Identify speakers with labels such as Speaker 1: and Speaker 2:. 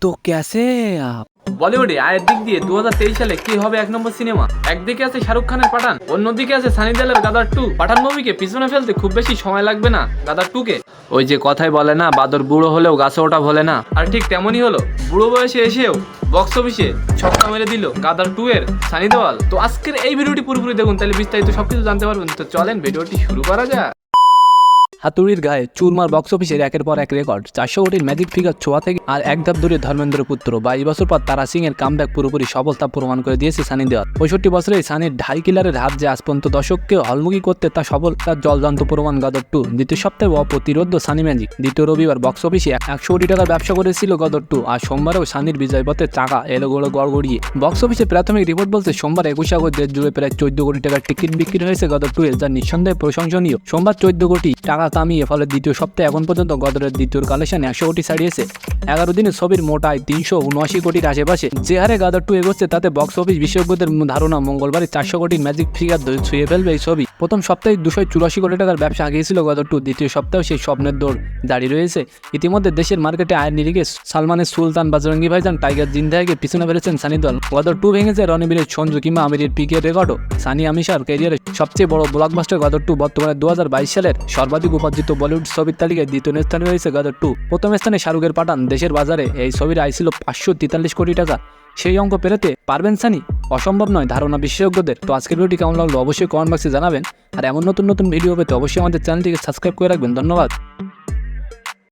Speaker 1: तो कैसे हैं आप?
Speaker 2: বলিউডে আয়ের দিক দিয়ে 2023 সালে কি হবে এক নম্বর সিনেমা? একদিকে আছে শাহরুখ খানের পাঠান, অন্যদিকে আছে সানি দেওলের গাদার 2। পাঠান মুভিকে পিছনে ফেলতে খুব বেশি সময় লাগবে না গাদার 2 কে। ওই যে কথাই বলে না, বাদর বুড়ো হলেও গাছে ওটা ভোলে না, আর ঠিক তেমনই হলো। বুড়ো বয়সে এসেও বক্স অফিসে ছক্কা মেরে দিল গাদার 2 এর সানি দেওয়াল। তো আজকের এই ভিডিওটি পুরোপুরি দেখুন, তাহলে বিস্তারিত সবকিছু জানতে পারবেন। তো চলেন ভিডিওটি শুরু করা যাক।
Speaker 1: হাতুড়ির গায়ে চুরমার বক্স অফিসের একের পর এক রেকর্ড, 400 কোটির ম্যাজিক ফিগার ছোঁয়া থেকে আর এক ধাপ দূরে ধর্মেন্দ্র পুত্র। 22 বছর পর তারা সিং এর কামব্যাক পুরোপুরি সফলতা প্রমাণ করে দিয়েছে সানি দেওয়াল। 65 বছরে সানির ঢাই কিলারের হাত যে আজ পর্যন্ত দর্শককে হলমুখী করতে তা সফলতার জলজান্ত প্রমাণ গদর 2। দ্বিতীয় সপ্তাহে অপ্রতিরোধ্য সানি ম্যাজিক। দ্বিতীয় রবিবার বক্স অফিসে 100 কোটি টাকার ব্যবসা করেছিল গদর 2। আর সোমবারেও সানির বিজয় পথে চাকা এলো গড়গড়িয়ে। বক্স অফিসে প্রাথমিক রিপোর্ট বলছে সোমবার 21 আগস্ট দেশ জুড়ে প্রায় 14 কোটি টাকার টিকিট বিক্রি হয়েছে গদর 2 এর, যা নিঃসন্দেহে প্রশংসনীয়। সোমবার 14 কোটি টাকা কামিয়ে ফলে দ্বিতীয় সপ্তাহে এখন পর্যন্ত গদরের দ্বিতীয় কালেকশন 100 কোটি ছাড়িয়েছে। 11 দিনে ছবির মোটায় 379 কোটির আশেপাশে। যে হারে গদর 2 এগোচ্ছে তাতে বক্স অফিস বিশেষজ্ঞদের ধারণা মঙ্গলবারে 400 কোটির ম্যাজিক ফিগার ছুঁয়ে ফেলবে এই ছবি। প্রথম সপ্তাহে 284 কোটি টাকার ব্যবসা আগিয়েছিল গদর 2। দ্বিতীয় সপ্তাহে সেই স্বপ্নের দৌড় দাঁড়িয়ে রয়েছে। ইতিমধ্যে দেশের মার্কেটে আয়ের নিরিখে সালমানের সুলতান, বজরঙ্গি ভাইজান, টাইগার জিন্দাকে পিছনে ফেলেছেন সানি দেওয়াল। গদর 2 ভেঙেছে রণবীরের সঞ্জু কিংবা আমিরের পিকের রেকর্ডও। সানি আমিশার ক্যারিয়ারের সবচেয়ে বড় ব্লকবাস্টার গদর 2 বর্তমানে 2022 সালের সর্বাধিক উপার্জিত বলিউড ছবির তালিকায় দ্বিতীয় স্থানে রয়েছে গদর 2। প্রথম স্থানে শাহরুখের পাঠান। দেশের বাজারে এই ছবির আয় ছিল 543 কোটি টাকা। সেই অঙ্ক পেরোতে পারবেন সানি? অসম্ভব নয় ধারণা বিশেষজ্ঞদের। তো আজকের ভিডিওটি কেমন লাগলো অবশ্যই কমেন্ট বক্সে জানাবেন। আর এমন নতুন নতুন ভিডিও পেতে অবশ্যই আমাদের চ্যানেলটিকে সাবস্ক্রাইব করে রাখবেন। ধন্যবাদ।